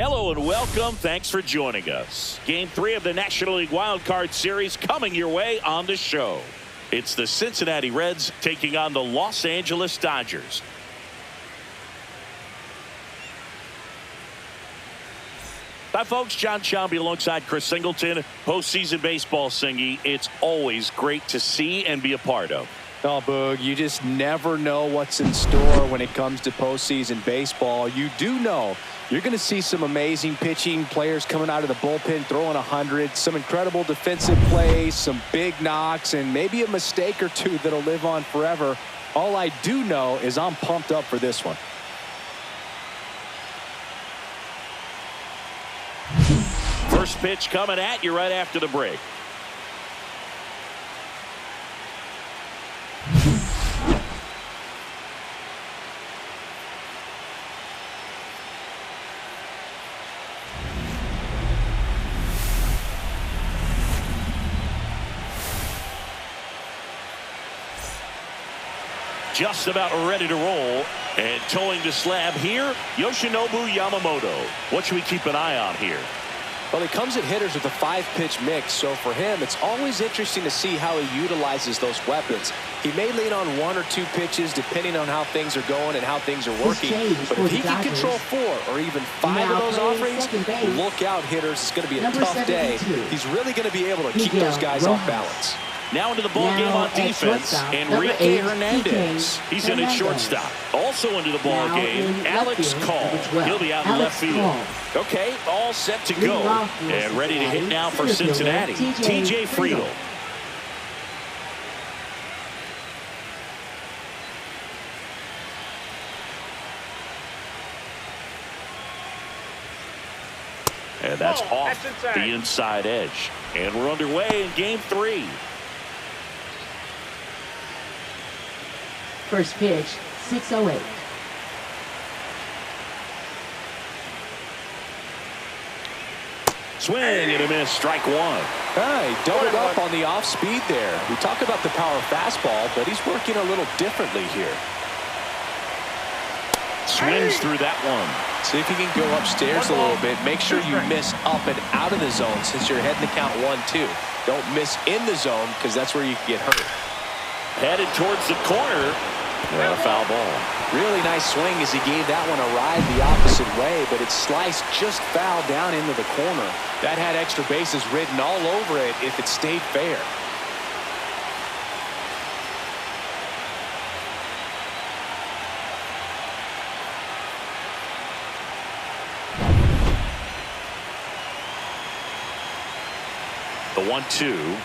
Hello and welcome. Thanks for joining us. Game 3 of the National League Wildcard Series coming your way on the show. It's the Cincinnati Reds taking on the Los Angeles Dodgers. Hi, folks. John Shambi alongside Chris Singleton. Postseason baseball, Singy. It's always great to see and be a part of. Oh, Boog, you just never know what's in store when it comes to postseason baseball. You do know you're going to see some amazing pitching, players coming out of the bullpen throwing 100, some incredible defensive plays, some big knocks, and maybe a mistake or two that'll live on forever. All I do know is I'm pumped up for this one. First pitch coming at you right after the break. Just about ready to roll, and towing the slab here, Yoshinobu Yamamoto. What should we keep an eye on here? Well, he comes at hitters with a 5-pitch mix, so for him, it's always interesting to see how he utilizes those weapons. He may lean on 1 or 2 pitches depending on how things are going and how things are working. But if he can control 4 or even 5 of those offerings, look out, hitters. It's going to be a tough day. He's really going to be able to keep those guys off balance. Now into the ball game on defense, Enrique Hernandez. He's in at shortstop. Also into the ball game, Alex Call. He'll be out in left field. Okay, all set to go. And ready to hit now for Cincinnati, TJ Friedl. And that's off the inside edge. And we're underway in game 3. First pitch, 6:08. Swing and a miss, strike 1. Hey, doubled up on the off speed there. We talk about the power fastball, but he's working a little differently here. Swings through that one. See if you can go upstairs a little bit. Make sure you miss up and out of the zone since you're heading to count 1-2. Don't miss in the zone because that's where you can get hurt. Headed towards the corner. And a foul ball. Really nice swing as he gave that one a ride the opposite way, but it sliced just foul down into the corner. That had extra bases written all over it if it stayed fair. The 1-2.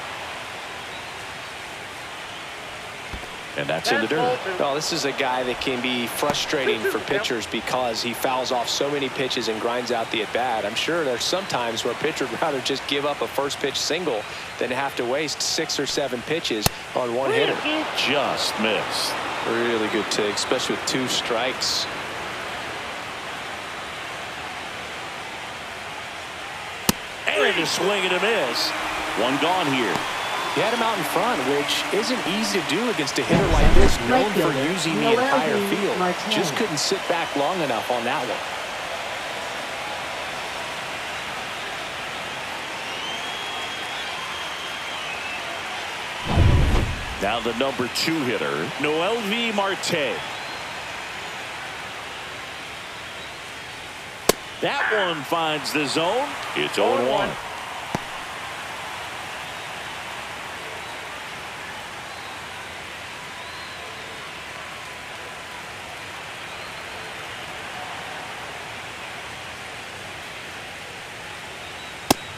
And that's in the dirt. Well, this is a guy that can be frustrating for pitchers because he fouls off so many pitches and grinds out the at-bat. I'm sure there's some times where a pitcher would rather just give up a first pitch single than have to waste 6 or 7 pitches on one hitter. Just missed. Really good take, especially with 2 strikes. And a swing and a miss. One gone here. He had him out in front, which isn't easy to do against a hitter like this, known for using the entire field. Just couldn't sit back long enough on that one. Now the number 2 hitter, Noelvi Marte. That one finds the zone. It's 0-1.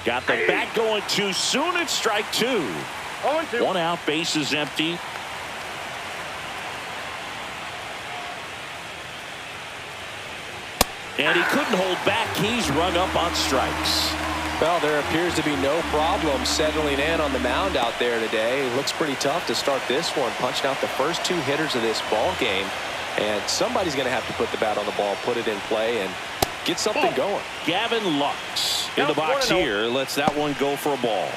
Got the bat going too soon. It's strike 2. 1 out, base is empty. And he couldn't hold back. He's rung up on strikes. Well, there appears to be no problem settling in on the mound out there today. It looks pretty tough to start this one. Punched out the first 2 hitters of this ball game. And somebody's going to have to put the bat on the ball, put it in play, and get something going. Gavin Lux in the box here. Lets that one go for a ball.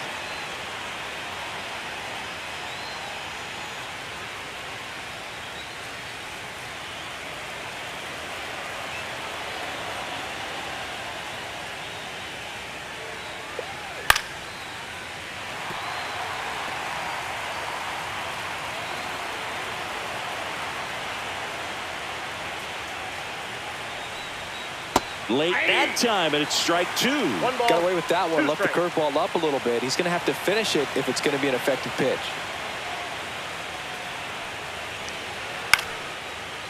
Late that time, and it's strike two. Got away with that one. Left the curveball up a little bit. He's going to have to finish it if it's going to be an effective pitch.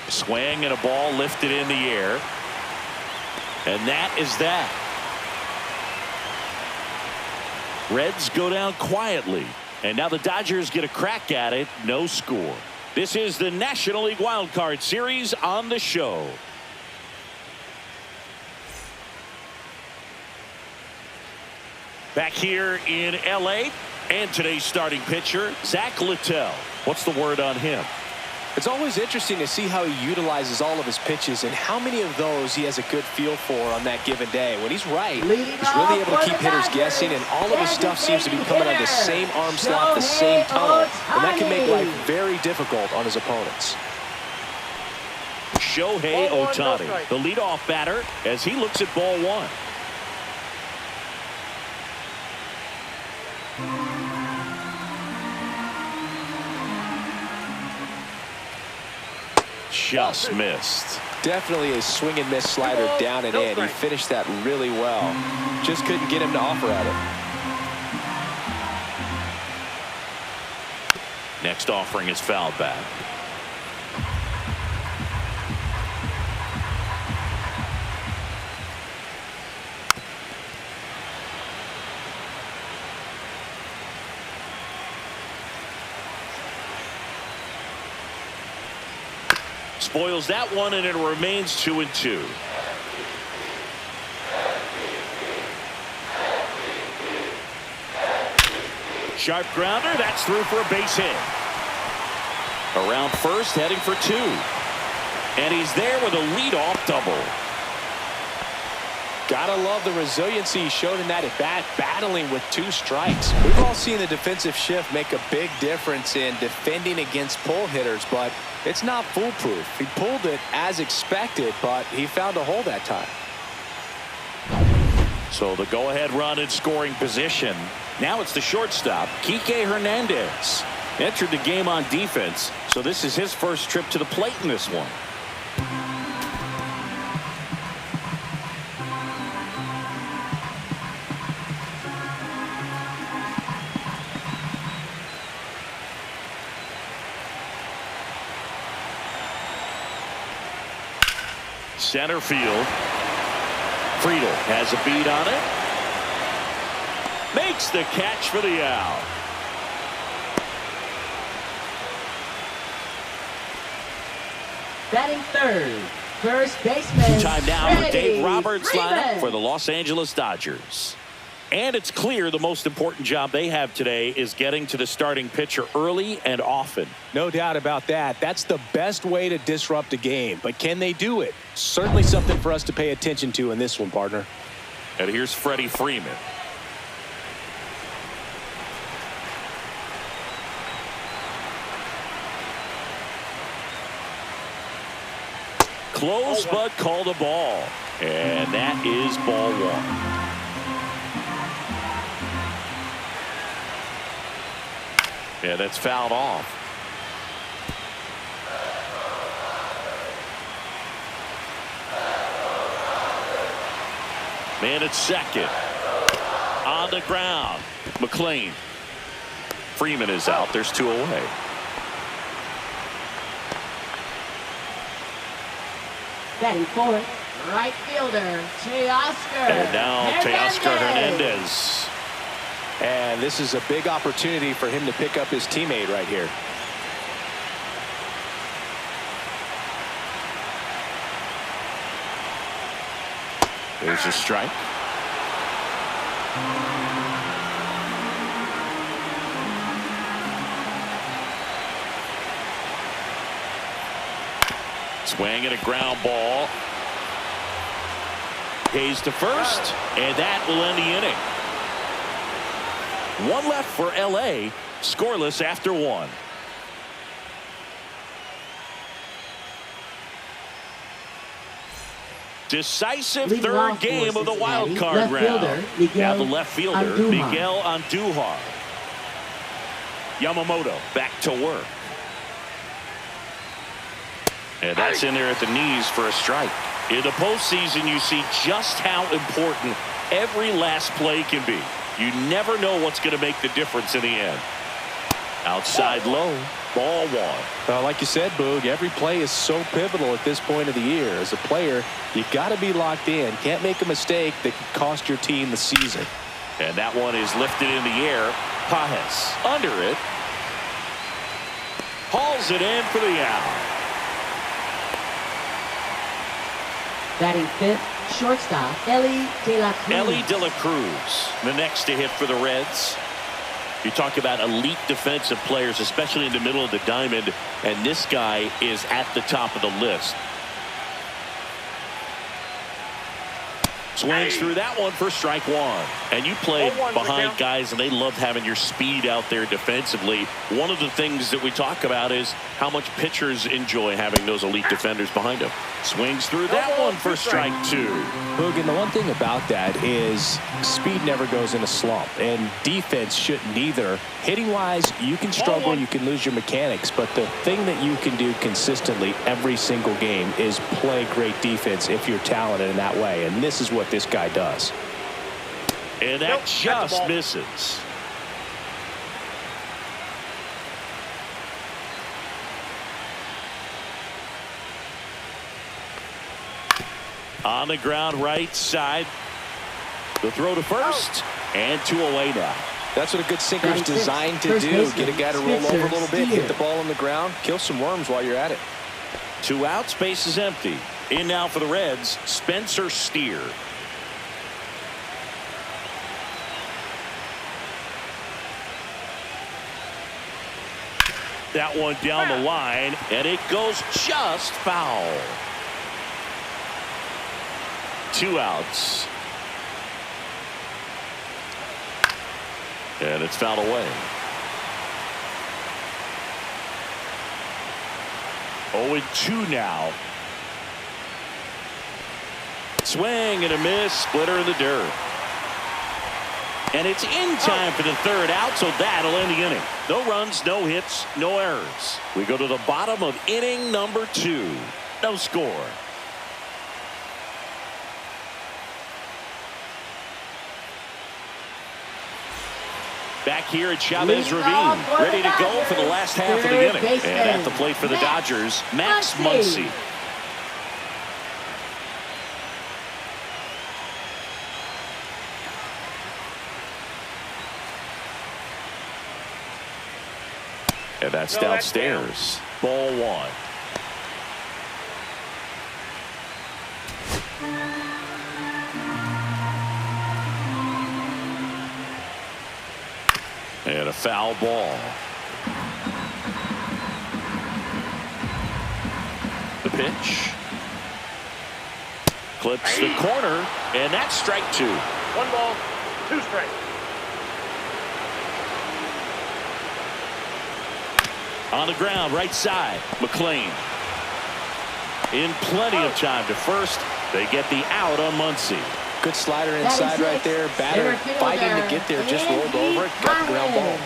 Swing and a ball lifted in the air. And that is that. Reds go down quietly. And now the Dodgers get a crack at it. No score. This is the National League Wild Card Series on the show. Back here in L.A. and today's starting pitcher, Zack Littell. What's the word on him? It's always interesting to see how he utilizes all of his pitches and how many of those he has a good feel for on that given day. When he's right, he's really able to keep hitters guessing, and all of his stuff seems to be coming on the same arm slot, the same tunnel, and that can make life very difficult on his opponents. Shohei Ohtani, the leadoff batter, as he looks at ball one. Just missed. Definitely a swing and miss slider down and in. He finished that really well. Just couldn't get him to offer at it. Next offering is fouled back. Spoils that one, and it remains 2-2. Sharp grounder, that's through for a base hit. Around first, heading for two. And he's there with a leadoff double. Gotta love the resiliency he showed in that at bat, battling with two strikes. We've all seen the defensive shift make a big difference in defending against pull hitters, but it's not foolproof. He pulled it as expected, but he found a hole that time. So the go-ahead run in scoring position. Now it's the shortstop, Kike Hernandez. Entered the game on defense, so this is his first trip to the plate in this one. Center field. Friedel has a beat on it. Makes the catch for the out. Batting third, first baseman. Time now for Dave Roberts' lineup for the Los Angeles Dodgers. And it's clear the most important job they have today is getting to the starting pitcher early and often. No doubt about that. That's the best way to disrupt a game. But can they do it? Certainly something for us to pay attention to in this one, partner. And here's Freddie Freeman. Close, but called a ball. And that is ball one. Yeah, that's fouled off. Man at second. On the ground. McLean. Freeman is out. There's two away. Batting fourth, right fielder, Teoscar. And now Teoscar Hernandez. And this is a big opportunity for him to pick up his teammate right here. There's a strike. Swing and a ground ball. Hayes to first, and that will end the inning. One left for L.A., scoreless after one. Decisive third game of the wild card round. Now the left fielder, Miguel Andujar. Yamamoto back to work. And that's in there at the knees for a strike. In the postseason, you see just how important every last play can be. You never know what's going to make the difference in the end. Outside low, ball one. Like you said, Boog, every play is so pivotal at this point of the year. As a player, you got to be locked in. Can't make a mistake that could cost your team the season. And that one is lifted in the air. Pajes under it. Hauls it in for the out. Batting fifth, shortstop, Ellie De La Cruz. Ellie De La Cruz, the next to hit for the Reds. You talk about elite defensive players, especially in the middle of the diamond, and this guy is at the top of the list. Swings through that one for strike one. And you played behind guys, and they love having your speed out there defensively. One of the things that we talk about is how much pitchers enjoy having those elite defenders behind them. Swings through that one for strike two. Boog, and the one thing about that is speed never goes in a slump, and defense shouldn't either. Hitting-wise, you can struggle, you can lose your mechanics, but the thing that you can do consistently every single game is play great defense if you're talented in that way, and this is what this guy does. And that just misses. On the ground right side. The throw to first and two away now. That's what a good sinker is designed to do. Get a guy to roll over a little bit, hit the ball on the ground, kill some worms while you're at it. 2 out, space is empty. In now for the Reds, Spencer Steer. That one down the line, and it goes just foul. 2 outs. And it's fouled away. 0-2 now. Swing and a miss. Splitter in the dirt. And it's in time for the 3rd out, so that'll end the inning. No runs, no hits, no errors. We go to the bottom of inning number 2. No score. Back here at Chavez Ravine, ready to go for the last half of the inning. And at the plate for the Dodgers, Max Muncy. And that's downstairs. Ball one. And a foul ball. The pitch. Clips the corner, and that's strike 2. 1 ball, 2 strikes. On the ground, right side, McLean. In plenty of time to first. They get the out on Muncy. Good slider inside right there. Batter fighting to get there, just rolled over it, got the ground ball.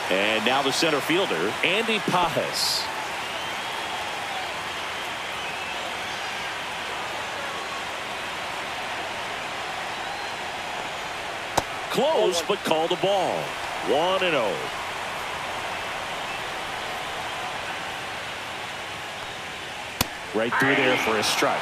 And now the center fielder, Andy Pajes. Close, but called the ball. 1-0. Right through there for a strike.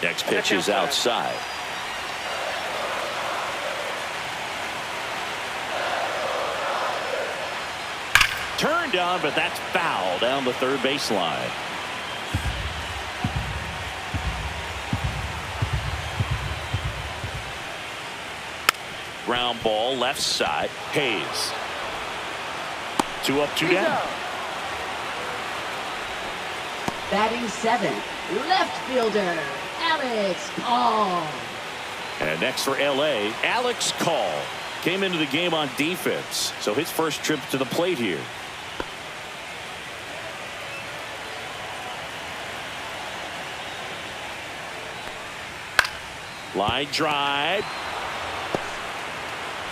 Next pitch is outside. Turned on, but that's foul down the 3rd baseline. Ground ball left side. Hayes. 2 up, 2 down. Batting 7th, left fielder, Alex Call. And next for LA, Alex Call. Came into the game on defense, so his first trip to the plate here. Line drive.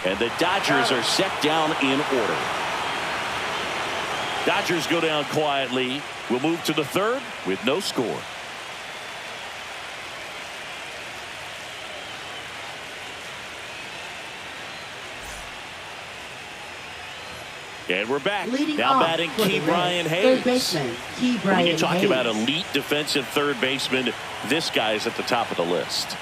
And the Dodgers are set down in order. Dodgers go down quietly. We'll move to the third with no score. And we're back. Now batting Brian Hayes. When you talk about elite defensive third baseman, this guy's at the top of the list.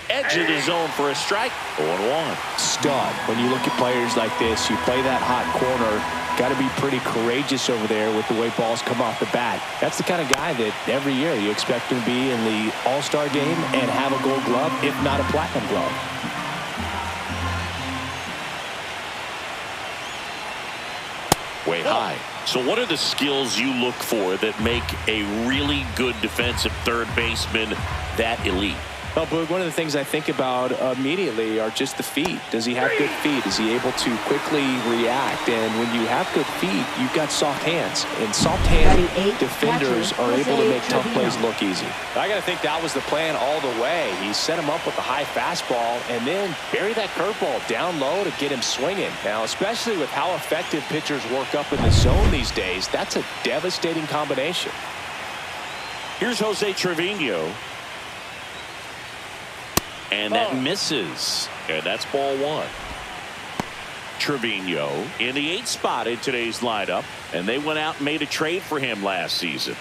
Edge of the zone for a strike. 0-1. Stud. When you look at players like this, you play that hot corner. Got to be pretty courageous over there with the way balls come off the bat. That's the kind of guy that every year you expect him to be in the All-Star game and have a gold glove, if not a platinum glove. Way high. So what are the skills you look for that make a really good defensive third baseman that elite? Well, Boog, one of the things I think about immediately are just the feet. Does he have good feet? Is he able to quickly react? And when you have good feet, you've got soft hands. And soft hand defenders are able to make tough plays look easy. I got to think that was the plan all the way. He set him up with a high fastball and then bury that curveball down low to get him swinging. Now, especially with how effective pitchers work up in the zone these days, that's a devastating combination. Here's Jose Trevino. And that misses. And that's ball one. Trevino in the 8th spot in today's lineup. And they went out and made a trade for him last season.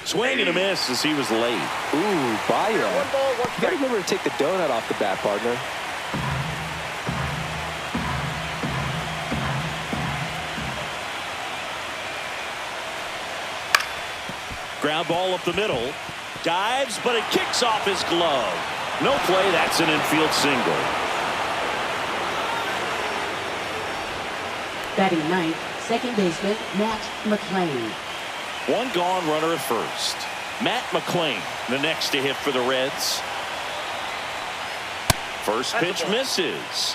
Swing and a miss as he was late. Ooh, Bayo. You got to remember to take the donut off the bat, partner. Ground ball up the middle. Dives, but it kicks off his glove. No play. That's an infield single. Batting ninth, second baseman Matt McClain. One gone, runner at first. Matt McClain, the next to hit for the Reds. First pitch misses.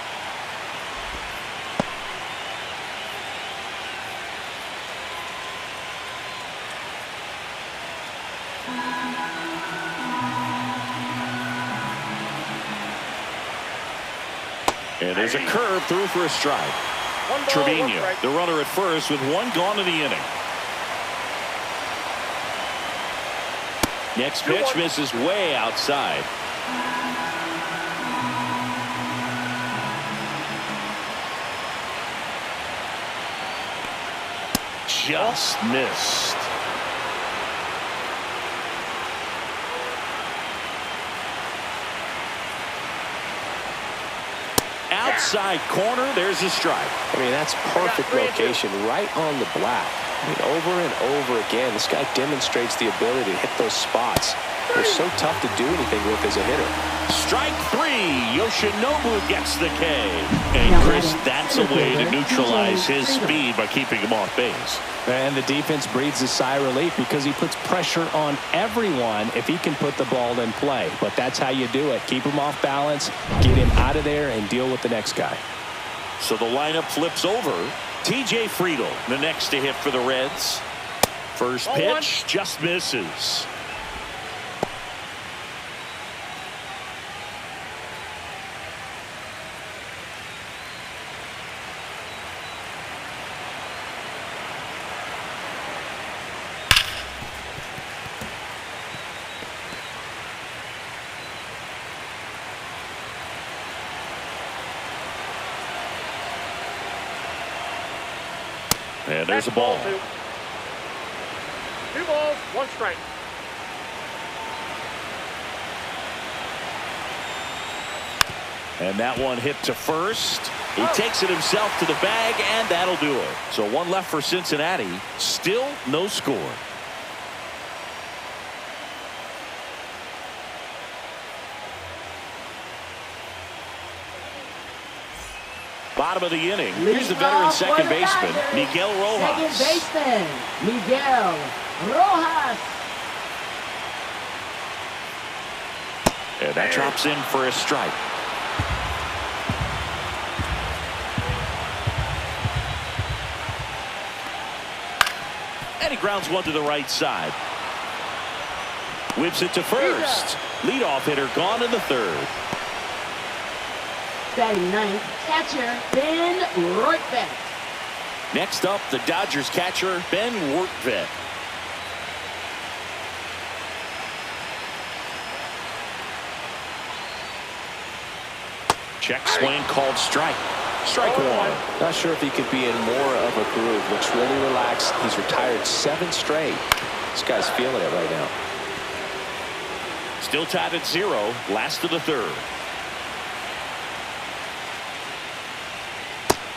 And there's a curve through for a strike. Trevino, the runner at first with one gone in the inning. Next pitch misses way outside. Just missed. Outside corner, there's a strike. I mean, that's perfect location, right on the black. I mean, over and over again, this guy demonstrates the ability to hit those spots. They're so tough to do anything with as a hitter. Strike three. Yoshinobu gets the K. And Chris, that's a way to neutralize his speed by keeping him off base. And the defense breathes a sigh of relief because he puts pressure on everyone if he can put the ball in play. But that's how you do it. Keep him off balance, get him out of there, and deal with the next guy. So the lineup flips over. T.J. Friedl, the next to hit for the Reds. First pitch just misses. And there's a ball. 2 balls, 1 strike. And that one hit to first. He takes it himself to the bag, and that'll do it. So one left for Cincinnati. Still no score. Bottom of the inning. Here's the veteran second baseman, Miguel Rojas. Second baseman, Miguel Rojas. And that drops in for a strike. And he grounds one to the right side. Whips it to first. Leadoff hitter gone in the third. Batting ninth, catcher Ben Rortvedt. Next up, the Dodgers catcher Ben Rortvedt. Check swing called strike. Strike one. Not sure if he could be in more of a groove. Looks really relaxed. He's retired 7 straight. This guy's feeling it right now. Still tied at 0. Last of the third.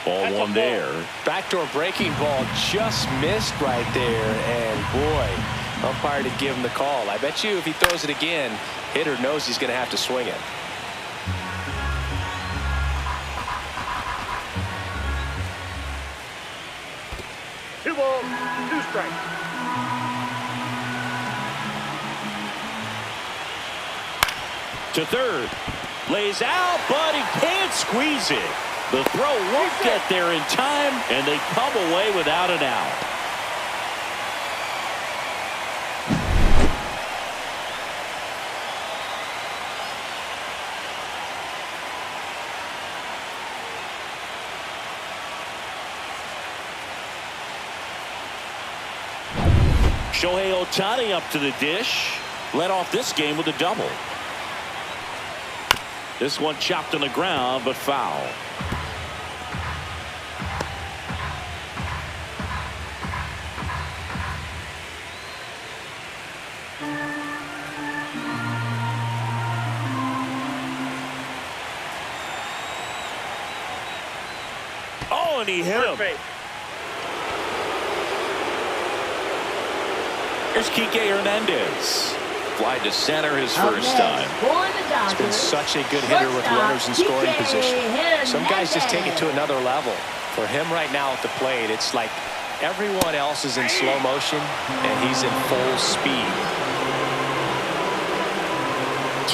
Ball one there. Backdoor breaking ball just missed right there. And boy, umpire to give him the call. I bet you if he throws it again, hitter knows he's going to have to swing it. Two balls, 2 strikes. To third. Lays out, but he can't squeeze it. The throw won't get there in time, and they come away without an out. Shohei Ohtani up to the dish. Led off this game with a double. This one chopped on the ground, but foul. Oh, and he hit him. Here's Kike Hernandez. Fly to center his first time. He's been such a good hitter with runners in scoring position. Some guys just take it to another level. For him right now at the plate, it's like everyone else is in slow motion, and he's in full speed.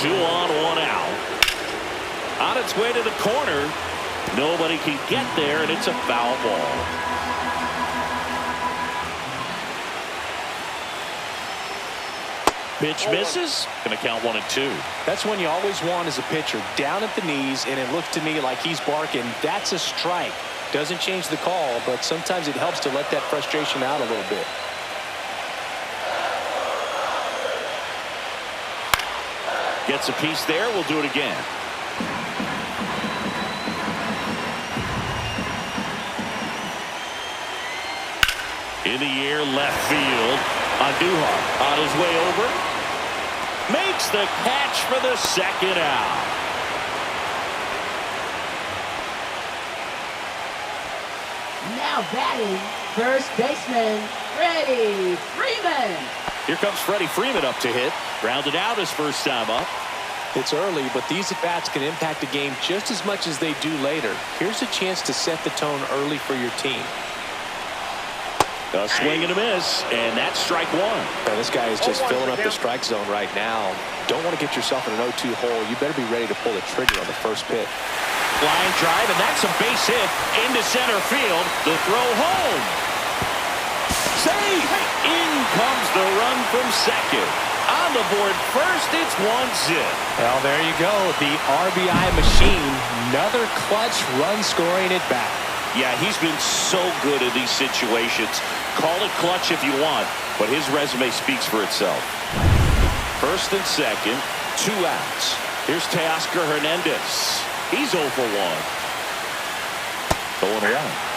2 on, 1 out. On its way to the corner. Nobody can get there, and it's a foul ball. Pitch misses. Going to count 1 and 2. That's when you always want as a pitcher, down at the knees, and it looked to me like he's barking. That's a strike. Doesn't change the call, but sometimes it helps to let that frustration out a little bit. Gets a piece there. We'll do it again. In the air, left field. Andujar on his way over. Makes the catch for the second out. Now batting, first baseman, Freddie Freeman. Here comes Freddie Freeman up to hit. Grounded out his first time up. It's early, but these at-bats can impact a game just as much as they do later. Here's a chance to set the tone early for your team. A swing and a miss, and that's strike 1. Man, this guy is just filling up the strike zone right now. Don't want to get yourself in an 0-2 hole. You better be ready to pull the trigger on the first pitch. Line drive, and that's a base hit into center field. The throw home. Safe. In comes the run from second. On the board first, it's 1-zip. Well, there you go. The RBI machine. Another clutch run scoring at bat. Yeah, he's been so good in these situations. Call it clutch if you want, but his resume speaks for itself. First and second, 2 outs. Here's Teoscar Hernandez. He's 0 for 1. 0-1.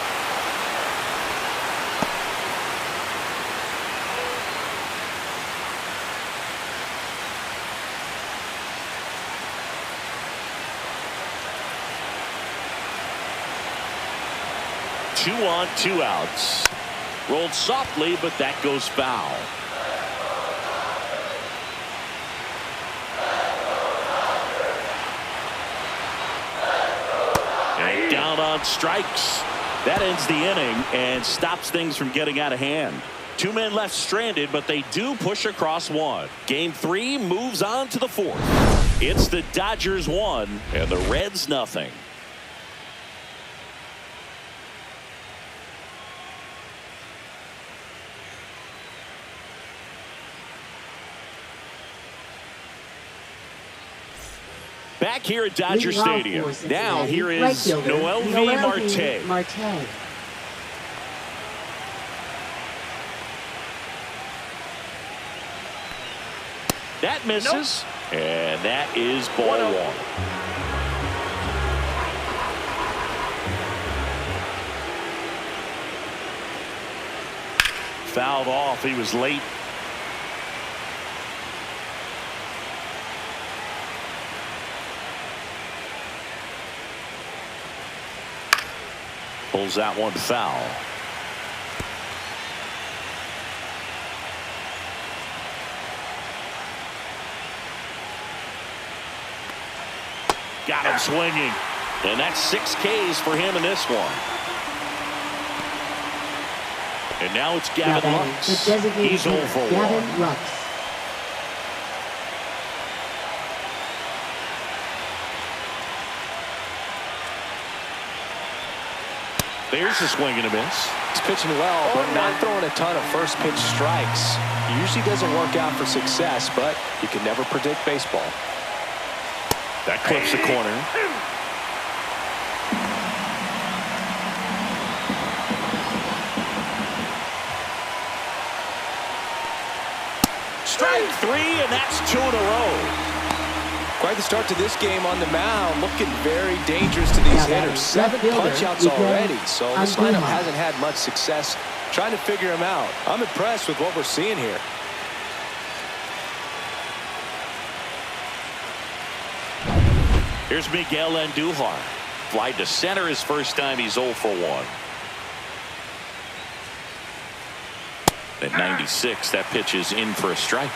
Two on, 2 outs. Rolled softly, but that goes foul. And down on strikes. That ends the inning and stops things from getting out of hand. 2 men left stranded, but they do push across 1. Game 3 moves on to the 4th. It's the Dodgers 1 and the Reds nothing. Back here at Dodger Leading off for Stadium. Cincinnati, Now here right is fielder, Noel V. Marte. That misses, and that is ball one. Fouled off. He was late. Pulls that one foul. Got him swinging. And that's 6 Ks for him in this one. And now it's Gavin Lux. He's 0 for 1. Gavin Lux. There's a swing and a miss. He's pitching well, but not throwing a ton of first pitch strikes. Usually doesn't work out for success, but you can never predict baseball. That clips the corner. Strike 3, and that's 2 in a row. Quite the start to this game on the mound. Looking very dangerous to these hitters. 7 punch-outs already, so this lineup hasn't had much success trying to figure him out. I'm impressed with what we're seeing here. Here's Miguel Andujar. Fly to center his first time. He's 0 for 1. At 96, that pitch is in for a strike.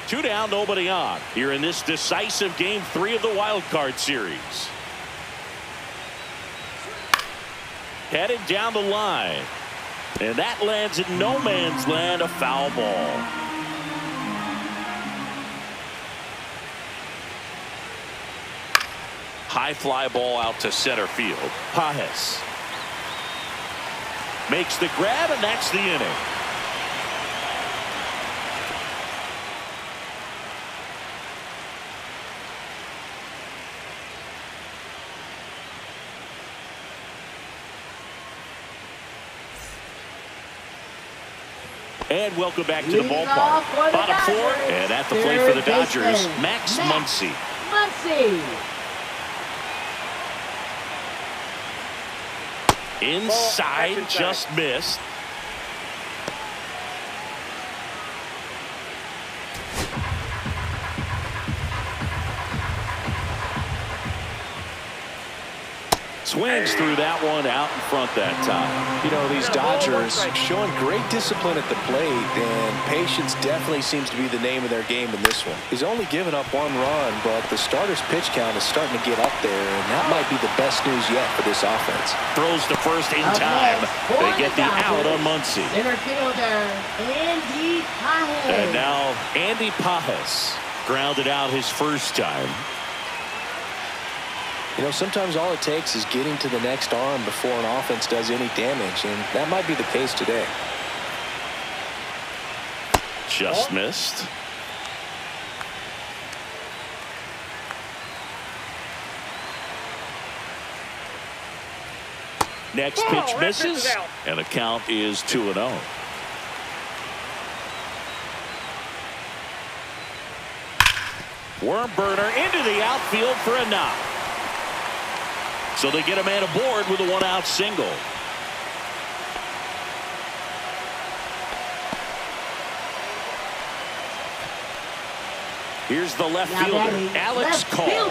Two down, nobody on. Here in this decisive game 3 of the wild card series. Headed down the line. And that lands in no man's land, a foul ball. High fly ball out to center field. Pajes makes the grab, and that's the inning. And welcome back to the ballpark. Bottom 4, and at the plate for the Dodgers, Max Muncy. Inside, just missed. Swings through that one out in front that time. You know, these Dodgers showing great discipline at the plate, and patience definitely seems to be the name of their game in this one. He's only given up 1 run, but the starter's pitch count is starting to get up there, and that might be the best news yet for this offense. Throws to first in time. They get the out on Muncy. Center fielder, Andy Pajes. And now Andy Pajes grounded out his first time. You know, sometimes all it takes is getting to the next arm before an offense does any damage, and that might be the case today. Just missed. Next pitch misses, and the count is 2-0. Worm burner into the outfield for a knock. So they get a man aboard with a 1-out single. Here's the left fielder, Alex Cole.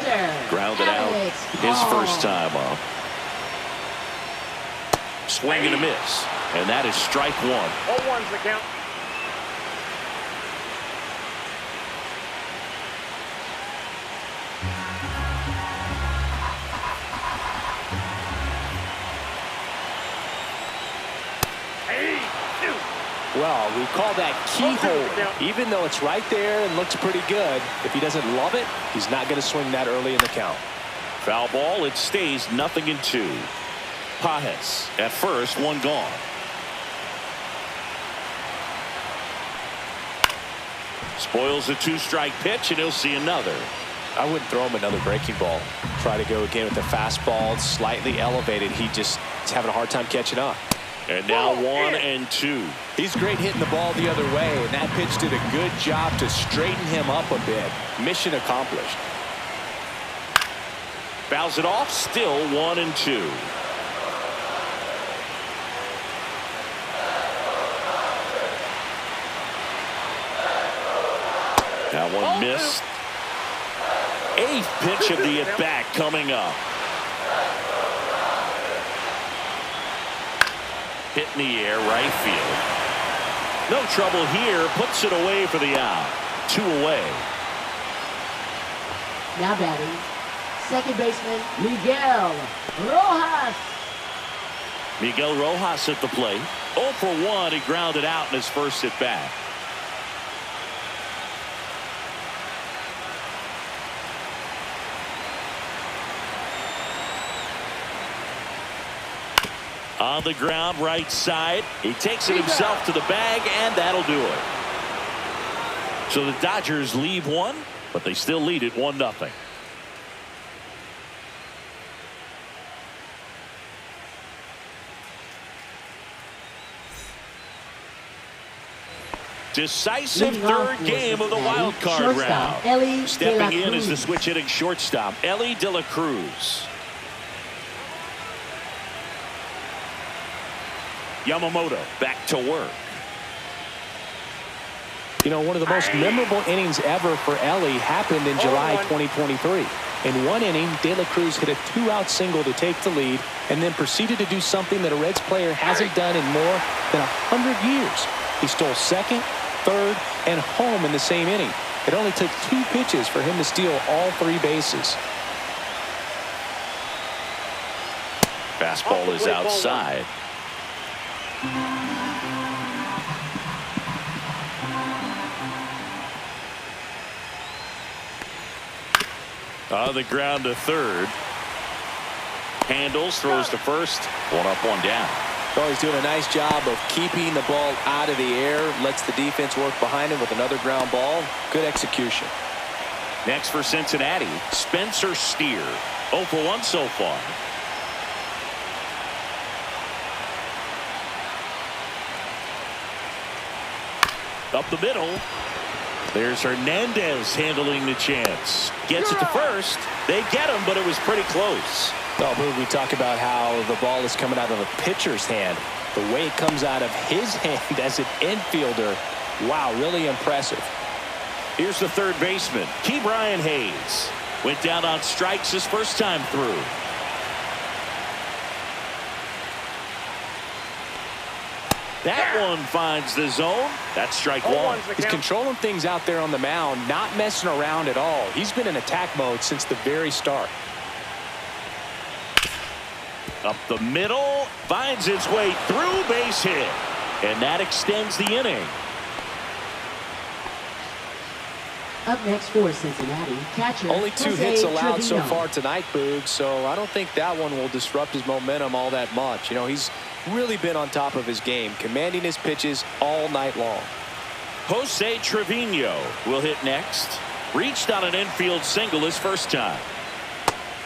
Grounded out his first time up. Swing and a miss. And that is strike 1. 0-1's the count. Well, we call that keyhole. Even though it's right there and looks pretty good, if he doesn't love it, he's not going to swing that early in the count. Foul ball, it stays 0-2. Pajes at first, 1 gone. Spoils a 2-strike pitch, and he'll see another. I wouldn't throw him another breaking ball. Try to go again with the fastball, slightly elevated. He's having a hard time catching up. And now 1-2. He's great hitting the ball the other way, and that pitch did a good job to straighten him up a bit. Mission accomplished. Fouls it off, still 1-2. That one missed. 8th pitch of the at-bat coming up. Hit in the air, right field. No trouble here. Puts it away for the out. 2 away. Now batting, second baseman Miguel Rojas. Miguel Rojas at the plate. 0 for 1. He grounded out in his first at bat. On the ground, right side. He takes it himself to the bag, and that'll do it. So the Dodgers leave one, but they still lead it 1-0. Decisive third game of the wild card round. Stepping in is the switch hitting shortstop, Ellie De La Cruz. Yamamoto back to work. You know, one of the most memorable innings ever for Ellie happened in July 2023. In one inning, De La Cruz hit a 2-out single to take the lead and then proceeded to do something that a Reds player hasn't done in more than 100 years. He stole second, third, and home in the same inning. It only took 2 pitches for him to steal all 3 bases. Fastball is outside. On the ground to third. Handles, throws to first. 1 up, 1 down. Oh, he's doing a nice job of keeping the ball out of the air. Lets the defense work behind him with another ground ball. Good execution. Next for Cincinnati, Spencer Steer. 0 for 1 so far. Up the middle. There's Hernandez handling the chance. Gets it to first. They get him, but it was pretty close. Oh, Boog, we talk about how the ball is coming out of a pitcher's hand. The way it comes out of his hand as an infielder. Wow, really impressive. Here's the third baseman, Ke'Bryan Hayes. Went down on strikes his first time through. That one finds the zone. That's strike 1. He's controlling things out there on the mound, not messing around at all. He's been in attack mode since the very start. Up the middle, finds its way through, base hit. And that extends the inning. Up next for Cincinnati, catcher. Only 2 hits allowed so far tonight, Boog, so I don't think that one will disrupt his momentum all that much. You know, he's really been on top of his game, commanding his pitches all night long. Jose Trevino will hit next. Reached on an infield single his first time.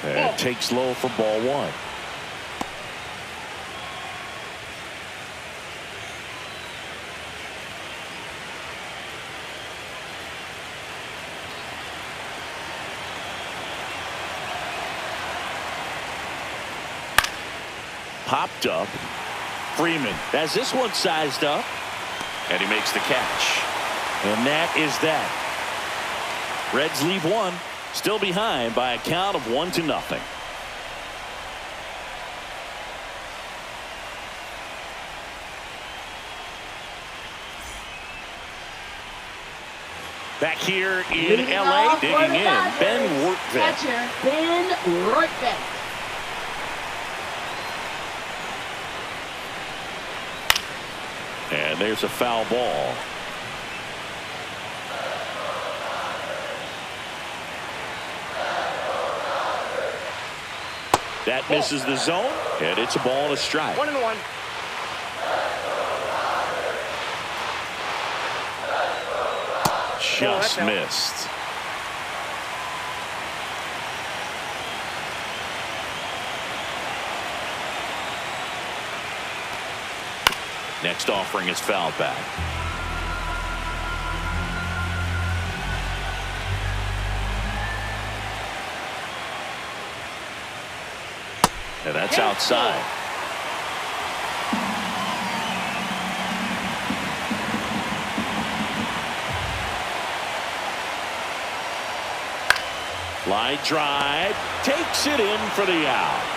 And takes low for ball 1. Popped up. Freeman has this one sized up. And he makes the catch. And that is that. Reds leave one. Still behind by a count of 1-0. Back here in LA, digging in, Ben Workvett. Catcher, Ben Workvett. And there's a foul ball. That misses the zone, and it's a ball and a strike. 1-1. just missed. Next offering is fouled back. And that's outside. Line drive, takes it in for the out.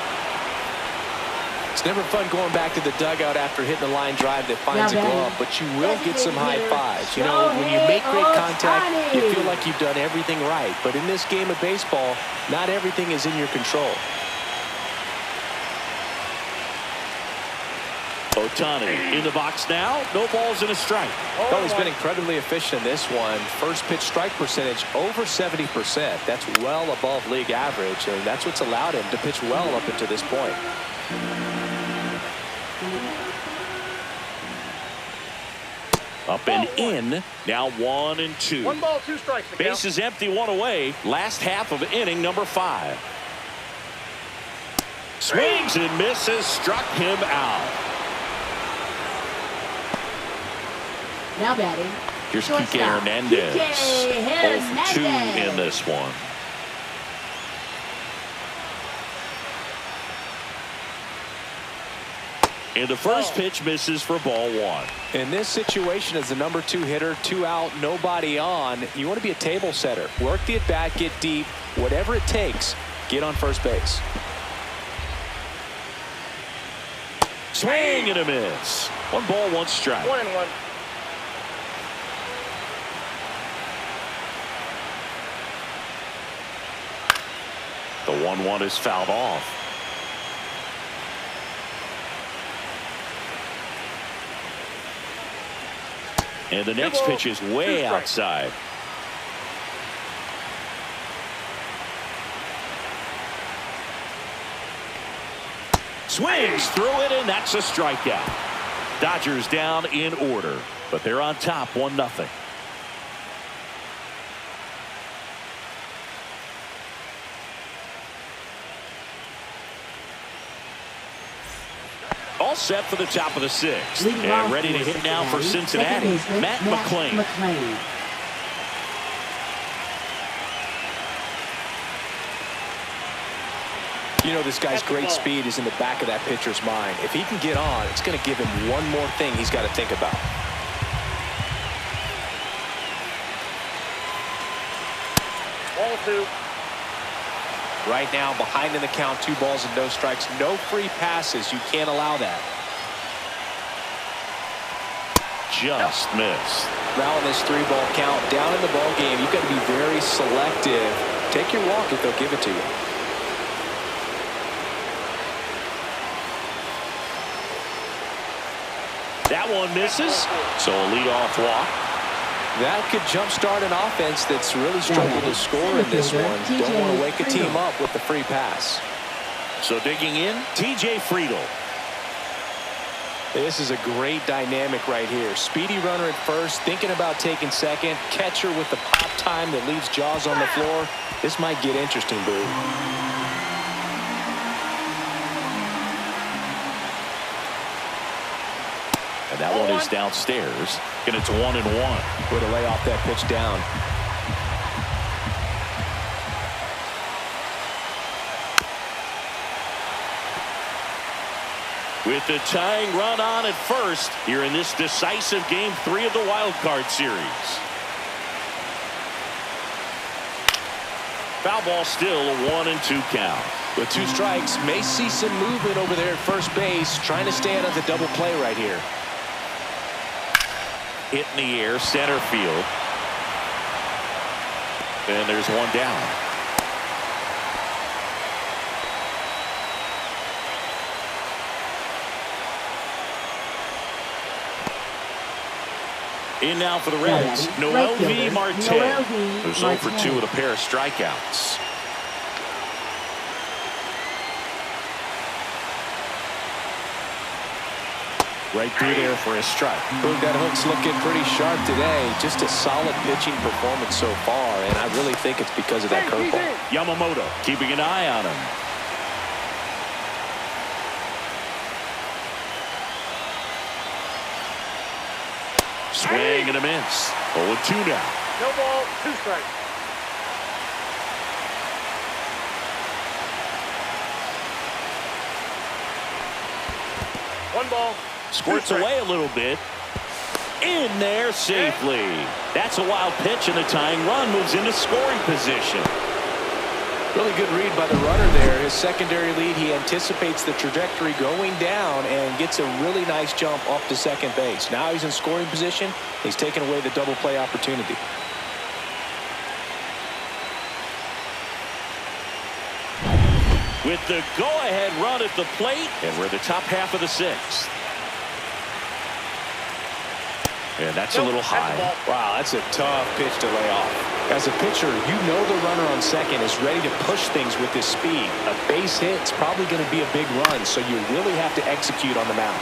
It's never fun going back to the dugout after hitting a line drive that finds a glove, but you will get some high fives. You know, when you make great contact, you feel like you've done everything right. But in this game of baseball, not everything is in your control. Ohtani in the box now. No balls and a strike. Oh, he's been incredibly efficient in this one. First pitch strike percentage over 70%. That's well above league average, and that's what's allowed him to pitch well up until this point. Up and in. Now 1-2. 1 ball, 2 strikes. Base is empty, 1 away. Last half of inning number 5. Swings and misses. Struck him out. Now batting. Here's Kike Hernandez. 0-2 in this one. And the first pitch misses for ball 1. In this situation, as the number 2 hitter, 2 out, nobody on, you want to be a table setter. Work the at bat, get deep, whatever it takes, get on first base. Swing and a miss. 1 ball, 1 strike. 1-1. The 1-1 is fouled off. And the next pitch is way outside. Swings through it, and that's a strikeout. Dodgers down in order, but they're on top 1-0. All set for the top of the 6th. And ready to hit now for Cincinnati, Matt McClain. You know, this guy's great speed is in the back of that pitcher's mind. If he can get on, it's going to give him one more thing he's got to think about. Ball 2. Right now, behind in the count, 2 balls and no strikes, no free passes. You can't allow that. Just missed. Now in this 3-ball count, down in the ball game, you've got to be very selective. Take your walk if they'll give it to you. That one misses, so a leadoff walk. That could jumpstart an offense that's really struggled to score in this one. Don't want to wake a team up with the free pass. So digging in, TJ Friedl. This is a great dynamic right here. Speedy runner at first, thinking about taking second. Catcher with the pop time that leaves Jaws on the floor. This might get interesting, Boo. And that one is downstairs, and it's 1-1. Way to lay off that pitch down. With the tying run on at first here in this decisive Game 3 of the Wild Card Series. Foul ball still, a 1-2 count. With 2 strikes, may see some movement over there at first base, trying to stay out of the double play right here. Hit in the air, center field. And there's 1 down. In now for the Reds, Noel V. Marte, who's 0 for 2 with a pair of strikeouts. Right through there for a strike. Boog, that hook's looking pretty sharp today. Just a solid pitching performance so far, and I really think it's because of that curveball. Yamamoto keeping an eye on him. Swing and a miss. 0-2 now. No ball, 2 strikes. One ball. Squirts away a little bit. In there safely. That's a wild pitch, and the tying run moves into scoring position. Really good read by the runner there. His secondary lead, he anticipates the trajectory going down and gets a really nice jump up to second base. Now he's in scoring position. He's taken away the double play opportunity. With the go-ahead run at the plate, and we're in the top half of the 6th. And that's a little high. Wow, that's a tough pitch to lay off. As a pitcher, you know the runner on second is ready to push things with his speed. A base hit's probably going to be a big run, so you really have to execute on the mound.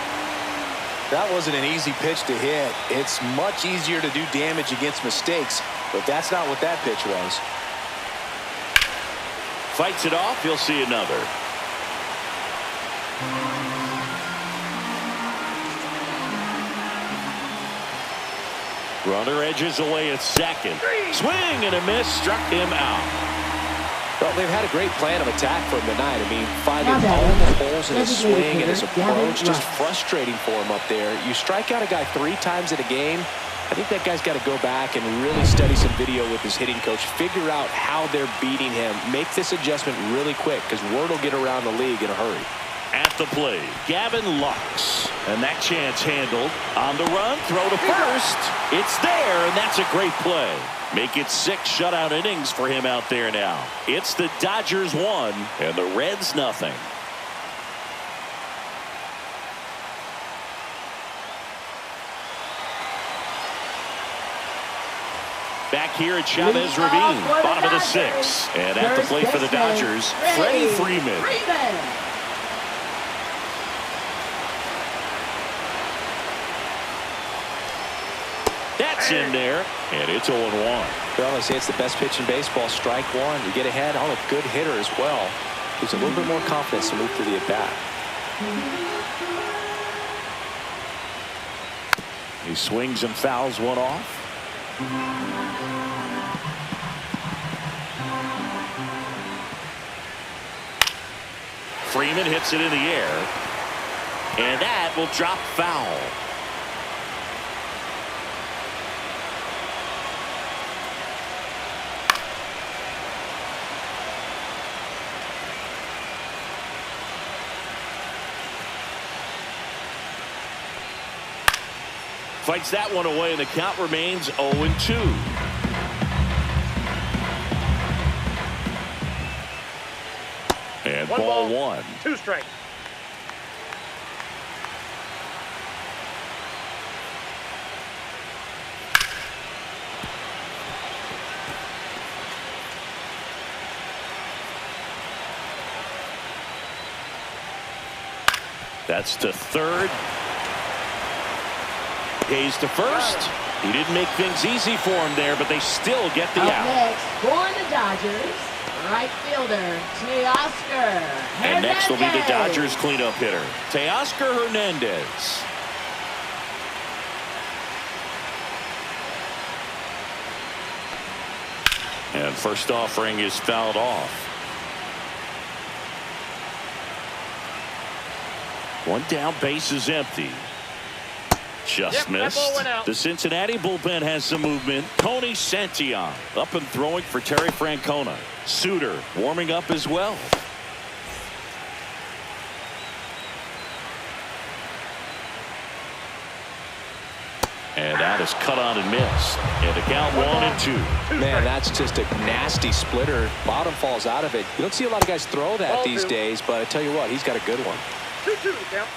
That wasn't an easy pitch to hit. It's much easier to do damage against mistakes, but that's not what that pitch was. Fights it off. You'll see another. Runner edges away at second. Swing and a miss. Struck him out. Well, they've had a great plan of attack for him tonight. I mean, finding all the holes in his swing and his approach, just frustrating for him up there. You strike out a guy 3 times in a game, I think that guy's got to go back and really study some video with his hitting coach, figure out how they're beating him, make this adjustment really quick, because word will get around the league in a hurry. At the plate, Gavin Lux. And that chance handled. On the run, throw to first. It's there, and that's a great play. Make it 6 shutout innings for him out there now. It's the Dodgers 1 and the Reds nothing. Back here at Chavez Ravine, bottom of the 6th. And at the plate for the Dodgers, Freddie Freeman. That's in there, and it's 0-1. Well, I say it's the best pitch in baseball, strike one. You get ahead on a good hitter as well. Gives a little bit more confidence to move to the at-bat. He swings and fouls one off. Freeman hits it in the air, and that will drop foul. Fights that one away, and the count remains 0-2. And ball 1. 2 strikes. That's to third. Hayes to first. He didn't make things easy for him there, but they still get the out. Next for the Dodgers, right fielder Teoscar Hernandez. And next will be the Dodgers cleanup hitter, Teoscar Hernandez. And first offering is fouled off. One down, base is empty. Just missed. The Cincinnati bullpen has some movement. Tony Santillan up and throwing for Terry Francona. Suter warming up as well. And that is cut on and missed. And the count 1-2. Man, that's just a nasty splitter. Bottom falls out of it. You don't see a lot of guys throw that these days, but I tell you what, he's got a good one. 2-2 count.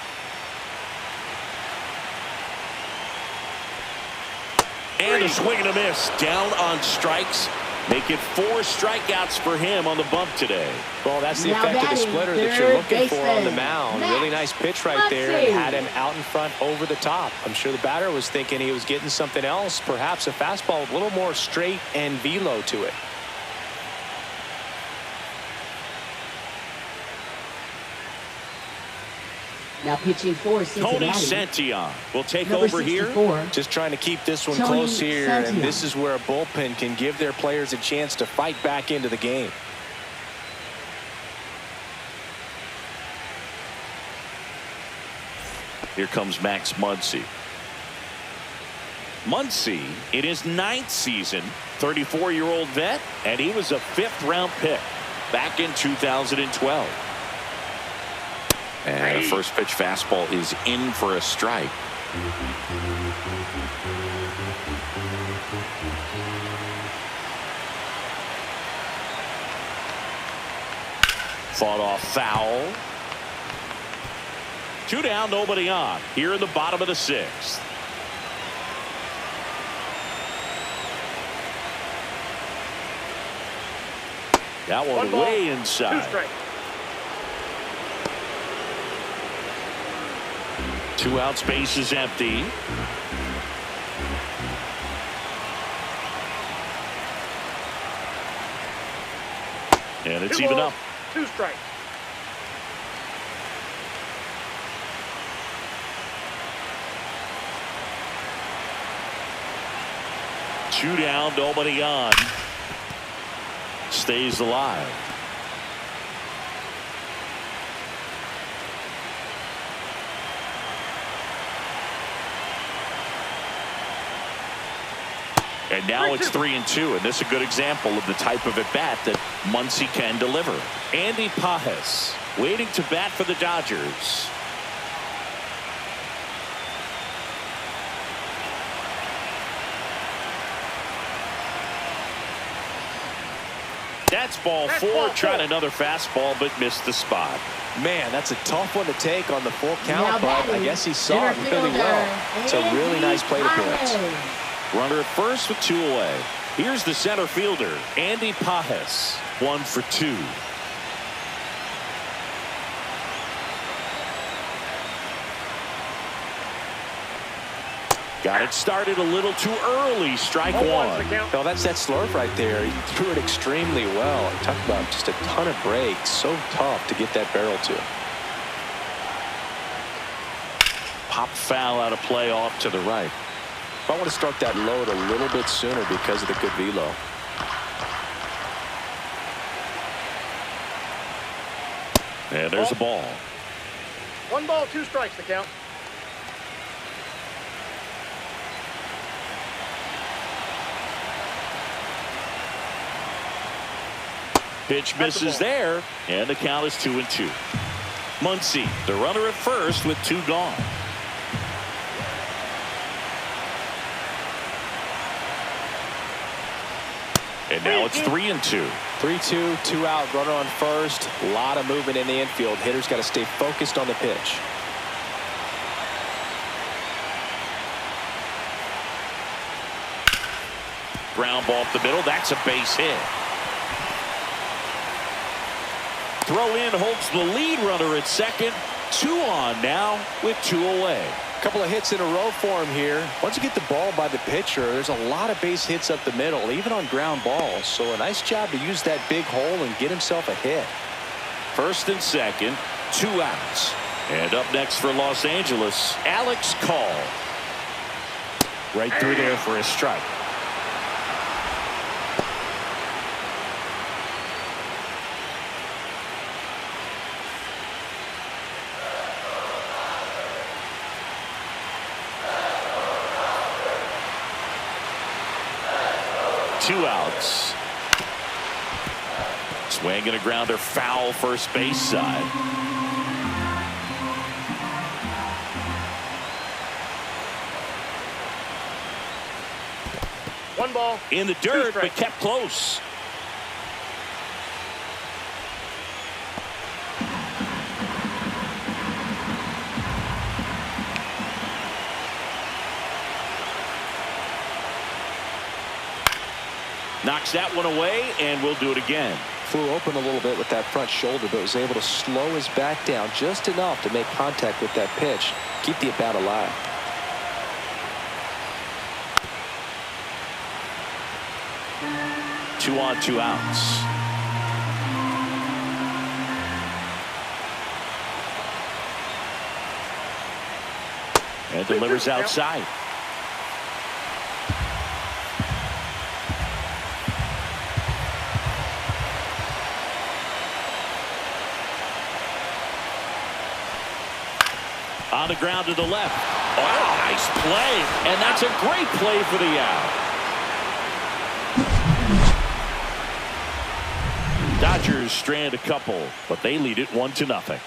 And a swing and a miss. Down on strikes. Make it 4 strikeouts for him on the bump today. Well, that's the Now effect of the batting, splitter that you're third looking for on the baseman, mound. Max Really nice pitch right there, and Muncy. had him out in front over the top. I'm sure the batter was thinking he was getting something else, perhaps a fastball with a little more straight and velo to it. Now pitching for Tony Cincinnati. Santion will take Number over here. 64. Just trying to keep this one Tony close here, and Santion. this is where a bullpen can give their players a chance to fight back into the game. Here comes Max Muncy. Muncy in his 9th season, 34-year-old vet, and he was a 5th-round pick back in 2012. And the first pitch fastball is in for a strike. Fought off foul. 2 down, nobody on. Here in the bottom of the 6th. That one ball, way 2 inside. strikes. 2 out, space is empty. And it's 2 even balls, up. 2 strikes. Two down, nobody on. Stays alive. And now it's 3-2, and this is a good example of the type of at-bat that Muncy can deliver. Andy Pajes waiting to bat for the Dodgers. That's ball 4, trying another fastball, but missed the spot. Man, that's a tough one to take on the full count, Now but I batting, guess he saw it really center well. fielder, It's a really nice plate appearance. Pajes. Runner at first with 2 away. Here's the center fielder, Andy Pajes, 1 for 2. Got it started a little too early. Strike 1. Well, that's that slurve right there. He threw it extremely well. Talk about just a ton of breaks. So tough to get that barrel to. Pop foul out of play off to the right. I want to start that load a little bit sooner because of the good velo. And there's a ball. 1 ball, 2 strikes to count. Pitch misses there, and the count is 2-2. Muncy, the runner at first with 2 gone. And now it's 3-2. 3-2, 2 out, runner on first. A lot of movement in the infield. Hitter's got to stay focused on the pitch. Ground ball up the middle. That's a base hit. Throw in holds the lead runner at second. 2 on now with 2 away. Couple of hits in a row for him here. Once you get the ball by the pitcher, there's a lot of base hits up the middle, even on ground balls. So a nice job to use that big hole and get himself a hit. First and second, 2 outs. And up next for Los Angeles, Alex Call. Right through there for a strike. Two outs. Swing and a grounder foul first base side. One ball. In the dirt, but kept close. Knocks that one away, and we'll do it again. Flew open a little bit with that front shoulder, but was able to slow his back down just enough to make contact with that pitch. Keep the at-bat alive. Two on, two outs. And delivers outside. On the ground to the left. Oh, nice play. And that's a great play for the out. Dodgers strand a couple, but they lead it 1-0.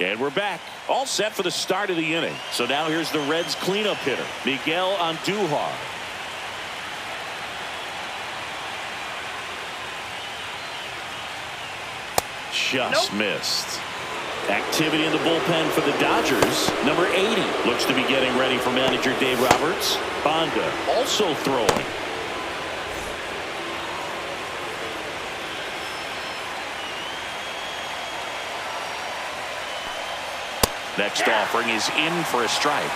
And we're back, all set for the start of the inning. So now here's the Reds cleanup hitter, Miguel Andujar. Just missed. Activity in the bullpen for the Dodgers. Number 80 looks to be getting ready for manager Dave Roberts. Bonda also throwing. Next offering is in for a strike.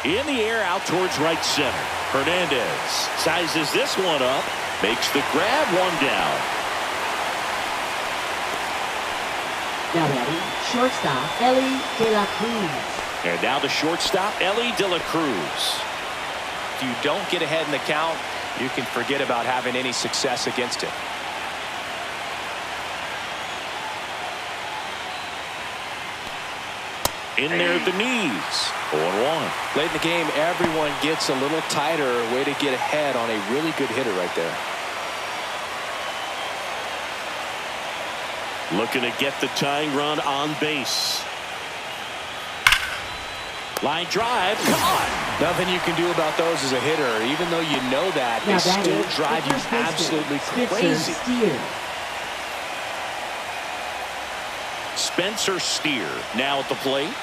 In the air out towards right center. Hernandez sizes this one up. Makes the grab, one down. Now batting, shortstop, Ellie De La Cruz. And now the shortstop, Ellie De La Cruz. If you don't get ahead in the count, you can forget about having any success against it. In there at the knees. 0-1. Late in the game, everyone gets a little tighter. Way to get ahead on a really good hitter right there. Looking to get the tying run on base. Line drive. Come on. Nothing you can do about those as a hitter. Even though you know that, they still drive you absolutely crazy. Spencer Steer now at the plate.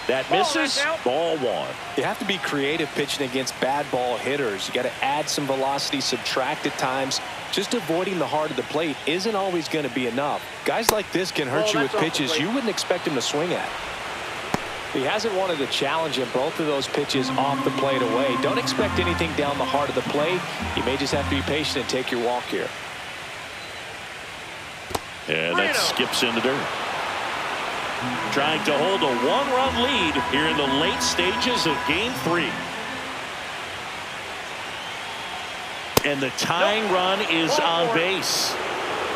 That misses. Ball one. You have to be creative pitching against bad ball hitters. You got to add some velocity, subtract at times. Just avoiding the heart of the plate isn't always going to be enough. Guys like this can hurt you with pitches you wouldn't expect him to swing at. He hasn't wanted to challenge him. Both of those pitches off the plate away. Don't expect anything down the heart of the plate. You may just have to be patient and take your walk here. And that skips in the dirt. Trying to hold a one-run lead here in the late stages of Game 3. And the tying run is on base.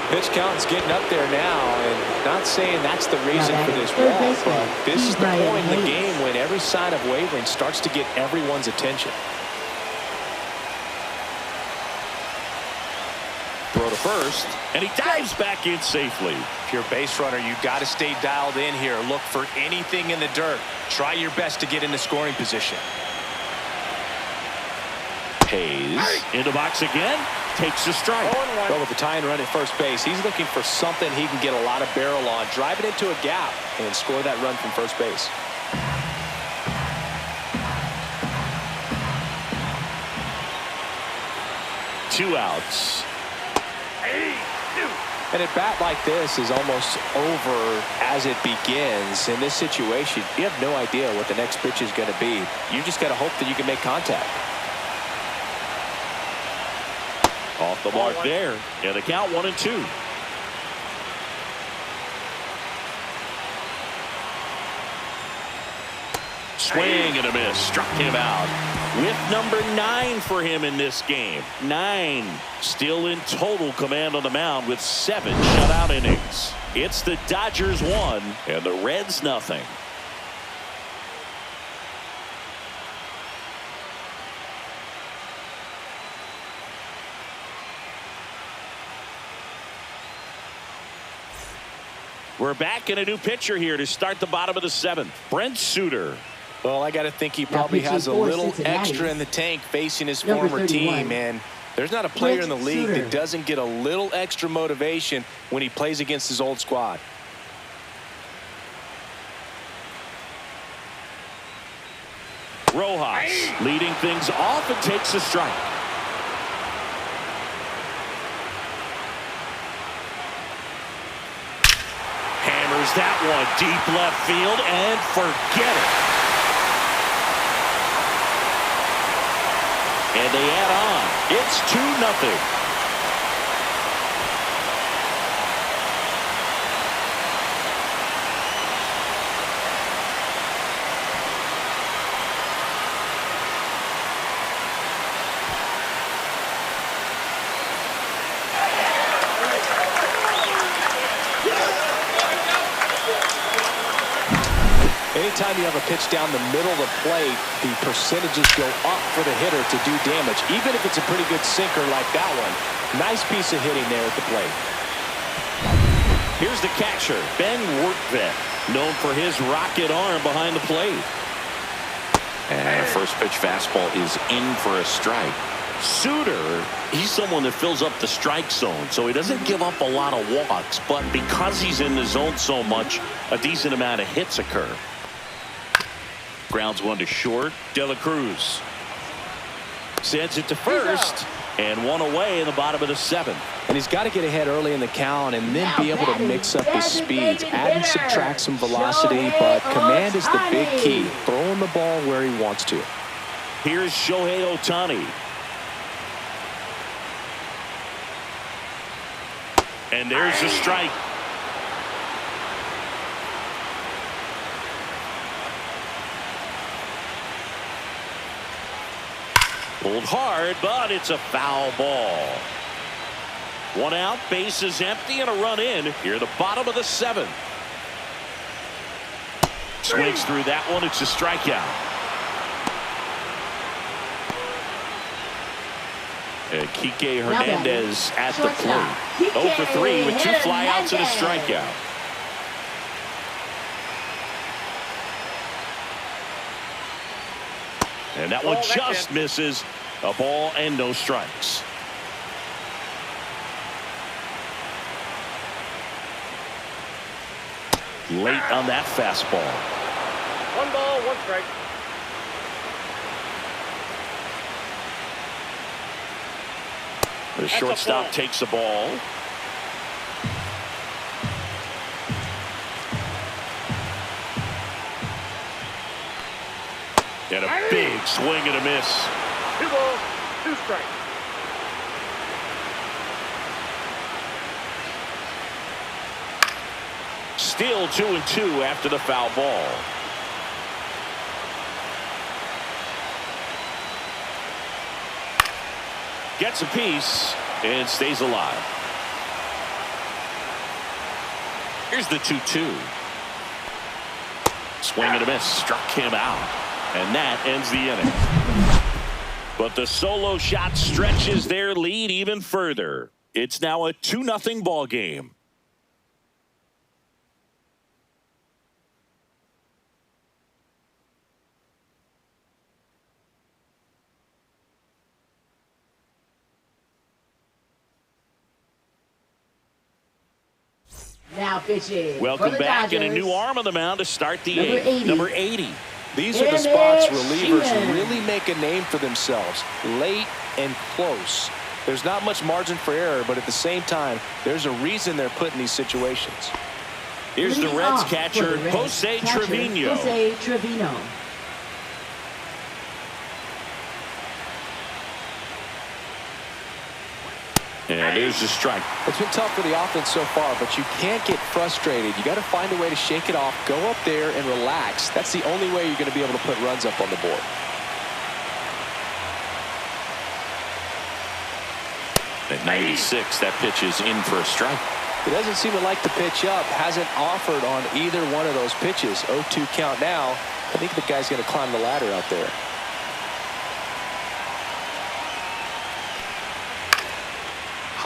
Pitch count's getting up there now, and not saying that's the reason for this walk, but this is the point in the game when every sign of wavering starts to get everyone's attention. Throw to first, and he dives back in safely. If you're a base runner, you got to stay dialed in here. Look for anything in the dirt. Try your best to get into scoring position. Hayes in the box again. Takes a strike. Well, with the tying run at first base, he's looking for something he can get a lot of barrel on. Drive it into a gap and score that run from first base. Two outs. And a bat like this is almost over as it begins. In this situation, you have no idea what the next pitch is going to be. You just got to hope that you can make contact. Off the mark there. And the count 1-2. Swing and a miss. Struck him out. With number 9 for him in this game. 9 still in total command on the mound with 7 shutout innings. It's the Dodgers 1 and the Reds nothing. We're back in a new pitcher here to start the bottom of the 7th. Brent Suter. Well, I got to think he probably has a little extra in the tank facing his former team, and there's not a player in the league that doesn't get a little extra motivation when he plays against his old squad. Rojas leading things off and takes a strike. Hammers that one deep left field and forget it. And they add on. It's 2-0. Anytime you have a pitch down the middle of the plate, the percentages go up for the hitter to do damage, even if it's a pretty good sinker like that one. Nice piece of hitting there at the plate. Here's the catcher, Ben Workvet, known for his rocket arm behind the plate. And first pitch fastball is in for a strike. Suter, he's someone that fills up the strike zone, so he doesn't give up a lot of walks, but because he's in the zone so much, a decent amount of hits occur. Grounds one to short. De La Cruz sends it to first, and one away in the bottom of the 7th. And he's got to get ahead early in the count and then be able to mix up his speeds, add and subtract some velocity, but command is the big key. Throwing the ball where he wants to. Here's Shohei Ohtani. And there's the strike. Pulled hard, but it's a foul ball. One out, bases empty, and a run in here, the bottom of the 7th. Swings through that one. It's a strikeout. Kike Hernandez at the plate. 0 for 3 with 2 flyouts and a strikeout. And that one just misses. A ball and no strikes. Late on that fastball. 1 ball, 1 strike. The shortstop takes the ball. And a big swing and a miss. 2 balls, 2 strikes. Still 2-2 after the foul ball. Gets a piece and stays alive. Here's the 2-2. Swing and a miss. Struck him out. And that ends the inning. But the solo shot stretches their lead even further. It's now a 2-0 ball game. Now pitching. Welcome back, and a new arm on the mound to start the 8th. Number 80. These are the spots relievers really make a name for themselves. Late and close. There's not much margin for error, but at the same time, there's a reason they're put in these situations. Here's the Reds catcher, Jose Trevino. Jose Trevino. And there's the strike. It's been tough for the offense so far, but you can't get frustrated. You got to find a way to shake it off, go up there and relax. That's the only way you're going to be able to put runs up on the board. At 96, that pitch is in for a strike. He doesn't seem to like the pitch up. Hasn't offered on either one of those pitches. 0-2 count now. I think the guy's going to climb the ladder out there.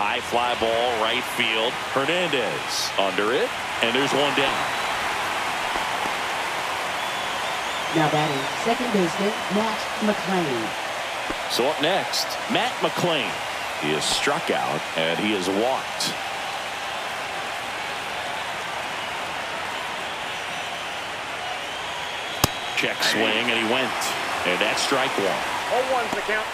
high fly ball right field. Hernandez under it, and there's one down. Now batting, second baseman, Matt McLain. So up next, Matt McLain. He is struck out, and he is walked. Check swing, and he went. And that's strike one. 0-1's the count.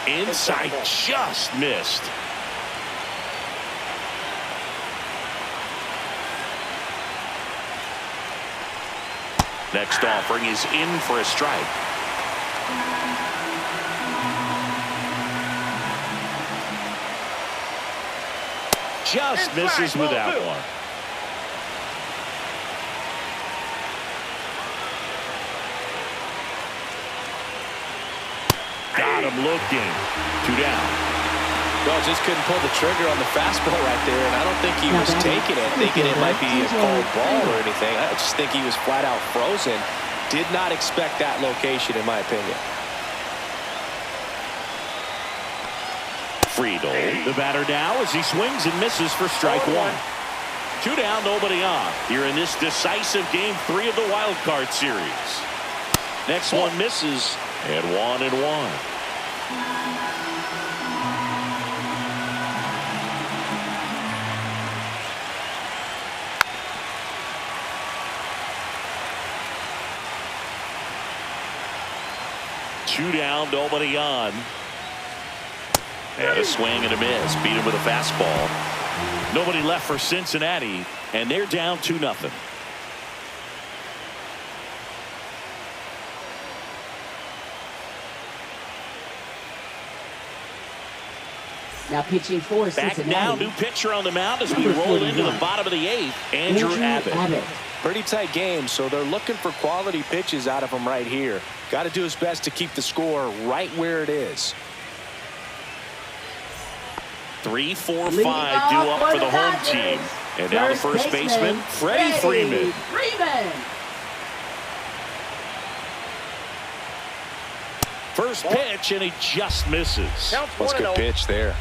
Inside, just missed. Next offering is in for a strike. Just misses with that one. Got him looking. 2 down. Well, just couldn't pull the trigger on the fastball right there, and I don't think he was taking it, thinking it might be a cold ball or anything. I just think he was flat out frozen. Did not expect that location, in my opinion. Friedel, the batter now as he swings and misses for strike one. 2 down, nobody on. Here in this decisive game 3 of the wild card series. Next one misses, and 1-1. Two down, nobody on. And a swing and a miss. Beat him with a fastball. Nobody left for Cincinnati, and they're down 2-0. Now pitching for Cincinnati. Back now, new pitcher on the mound as we roll into the bottom of the 8th. Andrew Abbott. Pretty tight game, so they're looking for quality pitches out of him right here. Got to do his best to keep the score right where it is. 3, 4, 5 due up for the home team. And now the first baseman, Freddie Freeman. First pitch, and he just misses. That's a good pitch there.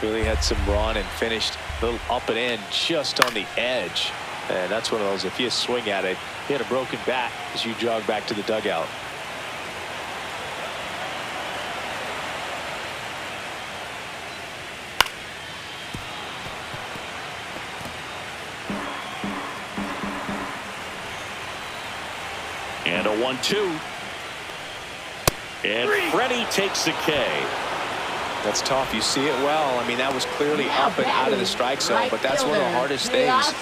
Really had some run and finished a little up and in just on the edge. And that's one of those, if you swing at it, you hit a broken bat as you jog back to the dugout. And a 1-2. And Freddie takes the K. That's tough. You see it well. I mean, that was clearly up and out of the strike zone, but that's one of the hardest things.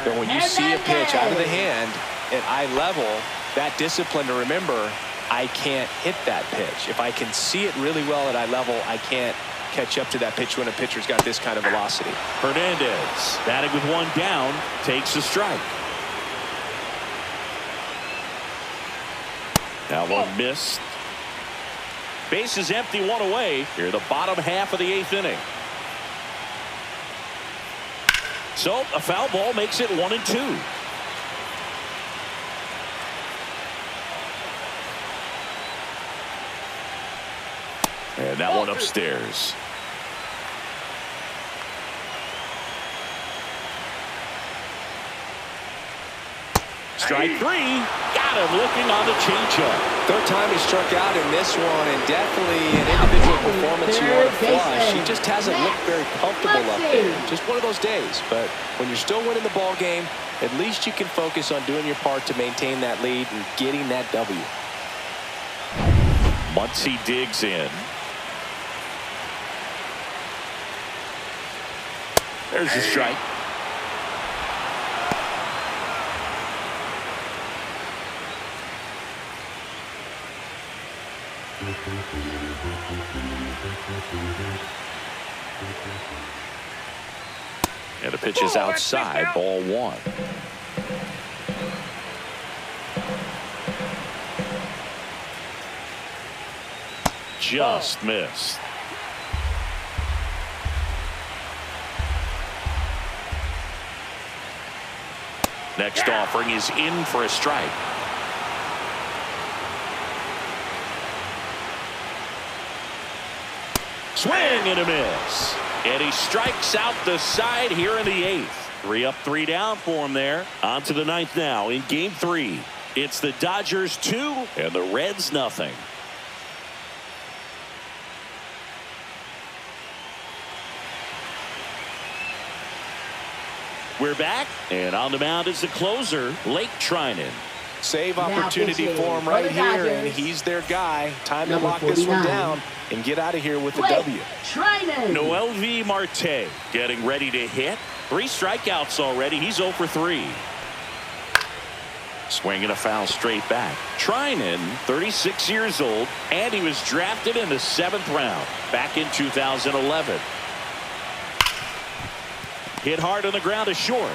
But when you see a pitch out of the hand at eye level, that discipline to remember, I can't hit that pitch. If I can see it really well at eye level, I can't catch up to that pitch when a pitcher's got this kind of velocity. Hernandez, batting with 1 down, takes a strike. Now one missed. Base is empty, 1 away. Here, the bottom half of the 8th inning. So a foul ball makes it 1-2. And that one upstairs. Strike 3. Got him looking on the changeup. Third time he struck out in this one, and definitely an individual performance you want to flush. He just hasn't looked very comfortable up there. Just one of those days. But when you're still winning the ball game, at least you can focus on doing your part to maintain that lead and getting that W. Muncy digs in. There's the strike. And the pitch is outside, ball 1. Just missed. Next offering is in for a strike. Swing and a miss. And he strikes out the side here in the 8th. 3 up, 3 down for him there. On to the 9th now in game 3. It's the Dodgers 2 and the Reds nothing. We're back, and on the mound is the closer, Blake Trinan. Save opportunity for him right here, and he's their guy. Time to lock this one down and get out of here with the W. Noelvi Marte getting ready to hit. 3 strikeouts already. He's 0 for 3. Swinging a foul straight back. Trinan, 36 years old, and he was drafted in the 7th round back in 2011. Hit hard on the ground to short.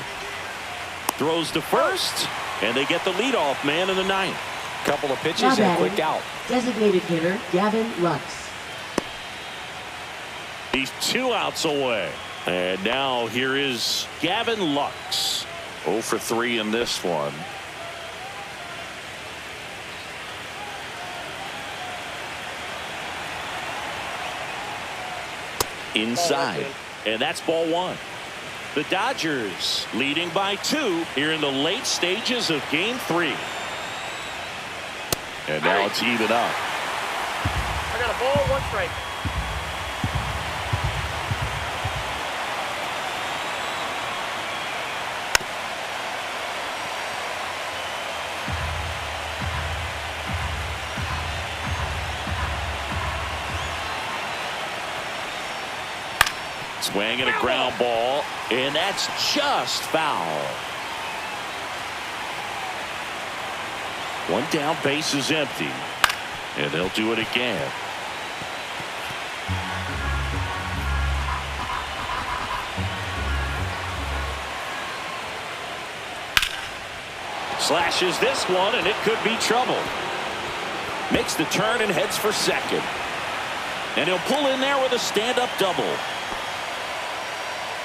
Throws to first, and they get the leadoff man in the 9th. Couple of pitches and a quick out. Designated hitter Gavin Lux. He's 2 outs away. And now here is Gavin Lux. 0 for 3 in this one. Inside, and that's ball 1. The Dodgers leading by 2 here in the late stages of game 3. And now it's even up. I got a ball, 1 strike. Swinging a ground ball, and that's just foul. 1 down, base is empty, and they'll do it again. Slashes this one, and it could be trouble. Makes the turn and heads for second. And he'll pull in there with a stand-up double.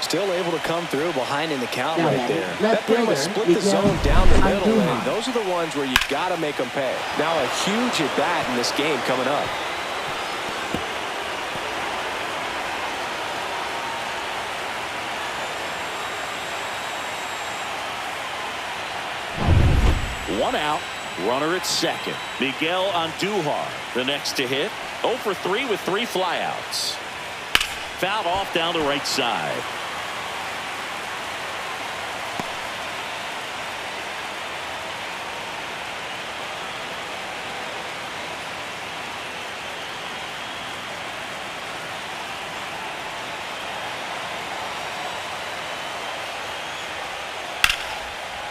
Still able to come through behind in the count Now right there. left That pretty much fielder, split the Littell, zone down the middle, Abdullah. and those are the ones where you got to make them pay. Now a huge at bat in this game coming up. One out, runner at second. Miguel Andujar, the next to hit. 0 for 3 with 3 flyouts. Fouled off down the right side.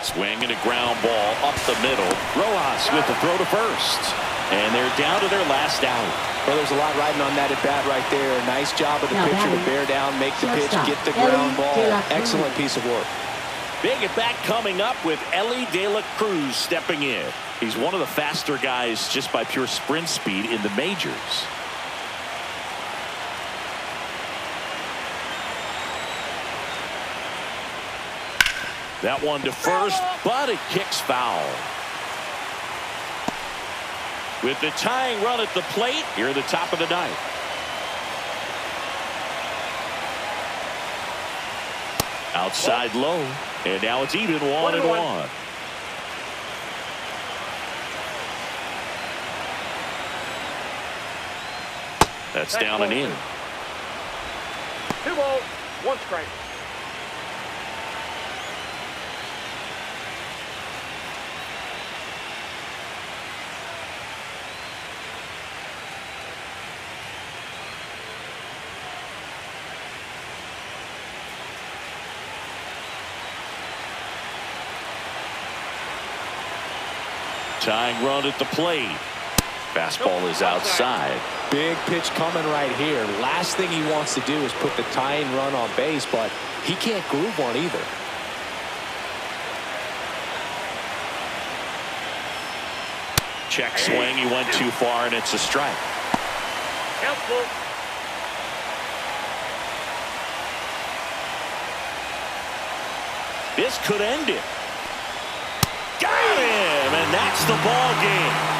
Swinging a ground ball up the middle. Rojas with the throw to first. And they're down to their last out. Well, there's a lot riding on that at bat right there. Nice job of the pitcher to bear down, make the pitch, get the ground ball. Excellent piece of work. Big at bat coming up with Ellie De La Cruz stepping in. He's one of the faster guys just by pure sprint speed in the majors. That one to first, but it kicks foul. With the tying run at the plate, here at the top of the 9th. Outside low, and now it's even 1-1. That's down and in. 2 balls, 1 strike. Tying run at the plate. Fastball is outside. Big pitch coming right here. Last thing he wants to do is put the tying run on base, but he can't groove one either. Check swing. He went too far, and it's a strike. Helpful. This could end it. And that's the ball game.